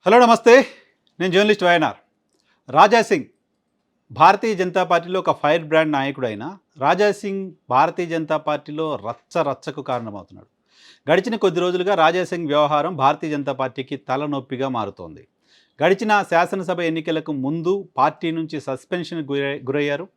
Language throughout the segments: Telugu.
హలో నమస్తే. నేను జర్నలిస్ట్ వైఎన్ఆర్. రాజా సింగ్ భారతీయ జనతా పార్టీలో ఒక ఫైర్ బ్రాండ్ నాయకుడైన రాజా సింగ్ భారతీయ జనతా పార్టీలో రచ్చకు కారణమవుతున్నాడు. గడిచిన కొద్ది రోజులుగా రాజా సింగ్ వ్యవహారం భారతీయ జనతా పార్టీకి తలనొప్పిగా మారుతోంది. గడిచిన శాసనసభ ఎన్నికలకు ముందు పార్టీ నుంచి సస్పెన్షన్ గురయ్యారు.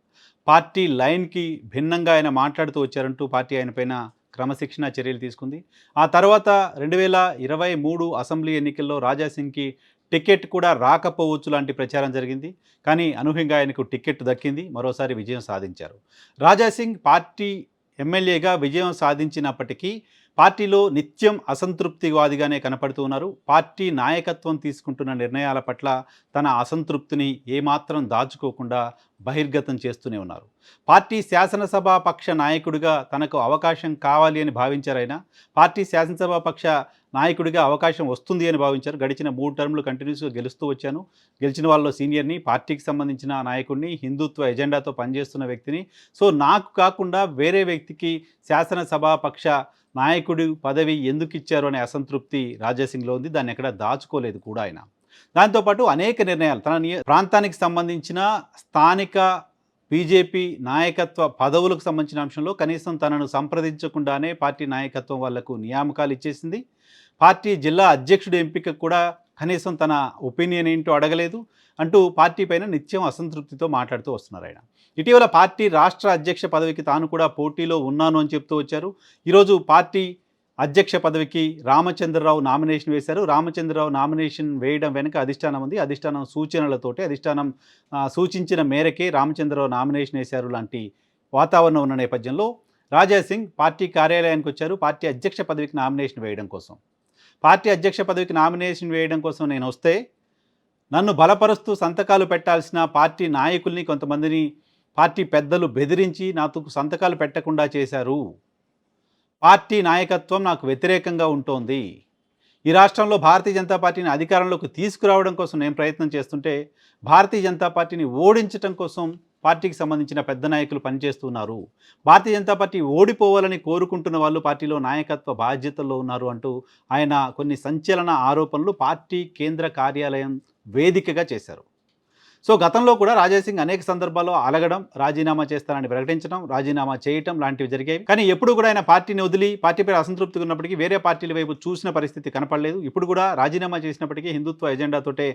పార్టీ లైన్కి భిన్నంగా ఆయన మాట్లాడుతూ వచ్చారంటూ పార్టీ ఆయన పైన క్రమశిక్షణ చర్యలు తీసుకుంది. ఆ తర్వాత 2023 అసెంబ్లీ ఎన్నికల్లో రాజా సింగ్కి టికెట్ కూడా రాకపోవచ్చు లాంటి ప్రచారం జరిగింది. కానీ అనూహ్యంగా ఆయనకు టికెట్ దక్కింది. మరోసారి విజయం సాధించారు. రాజా సింగ్ పార్టీ ఎమ్మెల్యేగా విజయం సాధించినప్పటికీ పార్టీలో నిత్యం అసంతృప్తివాదిగానే కనపడుతూ ఉన్నారు. పార్టీ నాయకత్వం తీసుకుంటున్న నిర్ణయాల పట్ల తన అసంతృప్తిని ఏమాత్రం దాచుకోకుండా బహిర్గతం చేస్తూనే ఉన్నారు. పార్టీ శాసనసభా పక్ష నాయకుడిగా తనకు అవకాశం కావాలి అని భావించారైనా పార్టీ శాసనసభా పక్ష నాయకుడిగా అవకాశం వస్తుంది అని భావించారు. గడిచిన 3 టర్ములు కంటిన్యూస్గా గెలుస్తూ వచ్చాను. గెలిచిన వాళ్ళలో సీనియర్ని, పార్టీకి సంబంధించిన నాయకుడిని, హిందుత్వ ఎజెండాతో పనిచేస్తున్న వ్యక్తిని. సో నాకు కాకుండా వేరే వ్యక్తికి శాసనసభా పక్ష నాయకుడి పదవి ఎందుకు ఇచ్చారు అనే అసంతృప్తి రాజాసింగ్లో ఉంది. దాన్ని ఎక్కడ దాచుకోలేదు కూడా ఆయన. దాంతోపాటు అనేక నిర్ణయాలు తన ప్రాంతానికి సంబంధించిన స్థానిక బీజేపీ నాయకత్వ పదవులకు సంబంధించిన అంశంలో కనీసం తనను సంప్రదించకుండానే పార్టీ నాయకత్వం వాళ్లకు నియామకాలు ఇచ్చేసింది. పార్టీ జిల్లా అధ్యక్షుడి ఎంపిక కూడా కనీసం తన ఒపీనియన్ ఏంటో అడగలేదు అంటూ పార్టీ పైన నిత్యం అసంతృప్తితో మాట్లాడుతూ వస్తున్నారు ఆయన. ఇటీవల పార్టీ రాష్ట్ర అధ్యక్ష పదవికి తాను కూడా పోటీలో ఉన్నాను అని చెప్తూ వచ్చారు. ఈరోజు పార్టీ అధ్యక్ష పదవికి రామచంద్రరావు నామినేషన్ వేశారు. రామచంద్రరావు నామినేషన్ వేయడం వెనుక అధిష్టానం ఉంది. అధిష్టానం సూచనలతోటి అధిష్టానం సూచించిన మేరకే రామచంద్రరావు నామినేషన్ వేశారు లాంటి వాతావరణం ఉన్న నేపథ్యంలో రాజా సింగ్ పార్టీ కార్యాలయానికి వచ్చారు. పార్టీ అధ్యక్ష పదవికి నామినేషన్ వేయడం కోసం. పార్టీ అధ్యక్ష పదవికి నామినేషన్ వేయడం కోసం నేను వస్తే నన్ను బలపరుస్తూ సంతకాలు పెట్టాల్సిన పార్టీ నాయకుల్ని కొంతమందిని పార్టీ పెద్దలు బెదిరించి నాకు సంతకాలు పెట్టకుండా చేశారు. పార్టీ నాయకత్వం నాకు వ్యతిరేకంగా ఉంటోంది. ఈ రాష్ట్రంలో భారతీయ జనతా పార్టీని అధికారంలోకి తీసుకురావడం కోసం నేను ప్రయత్నం చేస్తుంటే భారతీయ జనతా పార్టీని ఓడించడం కోసం పార్టీకి సంబంధించిన పెద్ద నాయకులు పనిచేస్తున్నారు. భారతీయ జనతా పార్టీ ఓడిపోవాలని కోరుకుంటున్న వాళ్ళు పార్టీలో నాయకత్వ బాధ్యతల్లో ఉన్నారు అంటూ ఆయన కొన్ని సంచలన ఆరోపణలు పార్టీ కేంద్ర కార్యాలయం వేదికగా చేశారు. సో గతంలో కూడా రాజా సింగ్ అనేక సందర్భాల్లో అలగడం, రాజీనామా చేస్తానని ప్రకటించడం, రాజీనామా చేయటం లాంటివి జరిగేవి. కానీ ఎప్పుడు కూడా ఆయన పార్టీని వదిలి పార్టీపై అసంతృప్తిగా ఉన్నప్పటికీ వేరే పార్టీల వైపు చూసిన పరిస్థితి కనపడలేదు. ఇప్పుడు కూడా రాజీనామా చేసినప్పటికీ హిందుత్వ ఎజెండాతోటే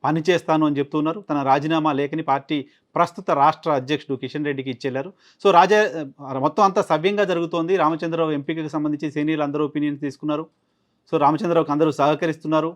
పనిచేస్తాను అని చెప్తున్నారు. తన రాజీనామా లేఖని పార్టీ ప్రస్తుత రాష్ట్ర అధ్యక్షుడు కిషన్ రెడ్డికి ఇచ్చేళ్లారు. సో మొత్తం అంతా సవ్యంగా జరుగుతోంది. రామచంద్రరావు ఎంపికకు సంబంధించి సీనియర్లు అందరూ ఒపీనియన్ తీసుకున్నారు. సో రామచంద్రరావుకి అందరూ సహకరిస్తున్నారు.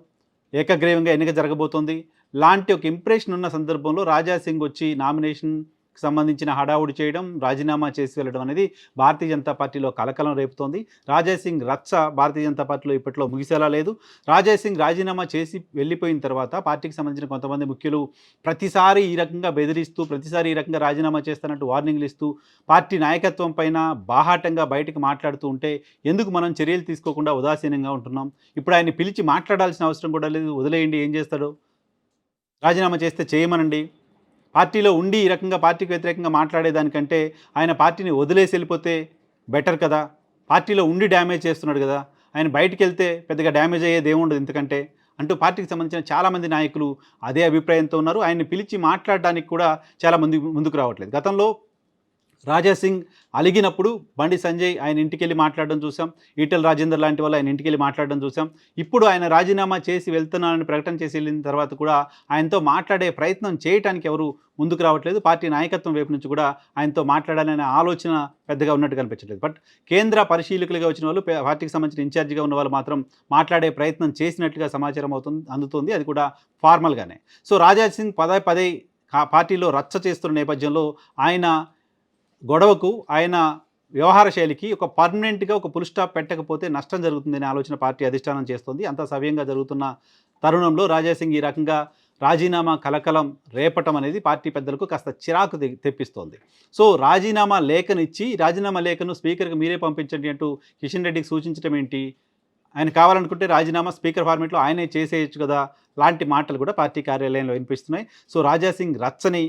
ఏకగ్రీవంగా ఎన్నిక జరగబోతోంది లాంటి ఒక ఇంప్రెషన్ ఉన్న సందర్భంలో రాజా సింగ్ వచ్చి నామినేషన్కి సంబంధించిన హడావుడి చేయడం, రాజీనామా చేసి వెళ్ళడం అనేది భారతీయ జనతా పార్టీలో కలకలం రేపుతోంది. రాజా సింగ్ రచ్చ భారతీయ జనతా పార్టీలో ఇప్పట్లో ముగిసేలా లేదు. రాజా సింగ్ రాజీనామా చేసి వెళ్ళిపోయిన తర్వాత పార్టీకి సంబంధించిన కొంతమంది ముఖ్యులు ప్రతిసారి ఈ రకంగా బెదిరిస్తూ, ప్రతిసారి ఈ రకంగా రాజీనామా చేస్తానంటూ వార్నింగ్లు ఇస్తూ పార్టీ నాయకత్వం పైన బాహాటంగా బయటకు మాట్లాడుతూ ఉంటే ఎందుకు మనం చర్యలు తీసుకోకుండా ఉదాసీనంగా ఉంటున్నాం? ఇప్పుడు ఆయన్ని పిలిచి మాట్లాడాల్సిన అవసరం కూడా లేదు. వదిలేయండి, ఏం చేస్తాడు? రాజీనామా చేస్తే చేయమనండి. పార్టీలో ఉండి ఈ రకంగా పార్టీకి వ్యతిరేకంగా మాట్లాడేదానికంటే ఆయన పార్టీని వదిలేసి వెళ్ళిపోతే బెటర్ కదా. పార్టీలో ఉండి డ్యామేజ్ చేస్తున్నాడు కదా. ఆయన బయటికి వెళ్తే పెద్దగా డ్యామేజ్ అయ్యేది ఏముండదు ఇంతకంటే అంటూ పార్టీకి సంబంధించిన చాలామంది నాయకులు అదే అభిప్రాయంతో ఉన్నారు. ఆయన్ని పిలిచి మాట్లాడడానికి కూడా చాలామంది ముందుకు రావట్లేదు. గతంలో రాజా సింగ్ అలిగినప్పుడు బండి సంజయ్ ఆయన ఇంటికి వెళ్ళి మాట్లాడడం చూసాం. ఈటెల రాజేందర్ లాంటి వాళ్ళు ఆయన ఇంటికి వెళ్ళి మాట్లాడడం చూసాం. ఇప్పుడు ఆయన రాజీనామా చేసి వెళ్తున్నానని ప్రకటన చేసి వెళ్ళిన తర్వాత కూడా ఆయనతో మాట్లాడే ప్రయత్నం చేయడానికి ఎవరు ముందుకు రావట్లేదు. పార్టీ నాయకత్వం వైపు నుంచి కూడా ఆయనతో మాట్లాడాలనే ఆలోచన పెద్దగా ఉన్నట్టు కనిపించట్లేదు. బట్ కేంద్ర పరిశీలకులుగా వచ్చిన వాళ్ళు, పార్టీకి సంబంధించిన ఇన్ఛార్జిగా ఉన్న వాళ్ళు మాత్రం మాట్లాడే ప్రయత్నం చేసినట్లుగా సమాచారం అందుతుంది. అది కూడా ఫార్మల్గానే. సో రాజా సింగ్ పదే పార్టీలో రచ్చ చేస్తున్న నేపథ్యంలో ఆయన గొడవకు, ఆయన వ్యవహార శైలికి ఒక పర్మనెంట్గా ఒక ఫుల్ స్టాప్ పెట్టకపోతే నష్టం జరుగుతుందనే ఆలోచన పార్టీ అధిష్టానం చేస్తుంది. అంత సవ్యంగా జరుగుతున్న తరుణంలో రాజా సింగ్ ఈ రకంగా రాజీనామా కలకలం రేపటం అనేది పార్టీ పెద్దలకు కాస్త చిరాకు తెప్పిస్తోంది. సో రాజీనామా లేఖను స్పీకర్కి మీరే పంపించండి అంటూ కిషన్ రెడ్డికి సూచించడం ఏంటి? ఆయన కావాలనుకుంటే రాజీనామా స్పీకర్ ఫార్మేట్లో ఆయనే చేసేయచ్చు కదా లాంటి మాటలు కూడా పార్టీ కార్యాలయంలో వినిపిస్తున్నాయి. సో రాజా సింగ్ రచ్చని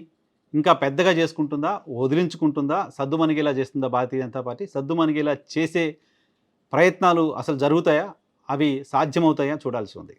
ఇంకా పెద్దగా చేసుకుంటుందా, వదిలించుకుంటుందా, సద్దుమణిగేలా చేస్తుందా భారతీయ జనతా పార్టీ? సద్దుమణిగేలా చేసే ప్రయత్నాలు అసలు జరుగుతాయా? అవి సాధ్యమవుతాయా? చూడాల్సి ఉంది.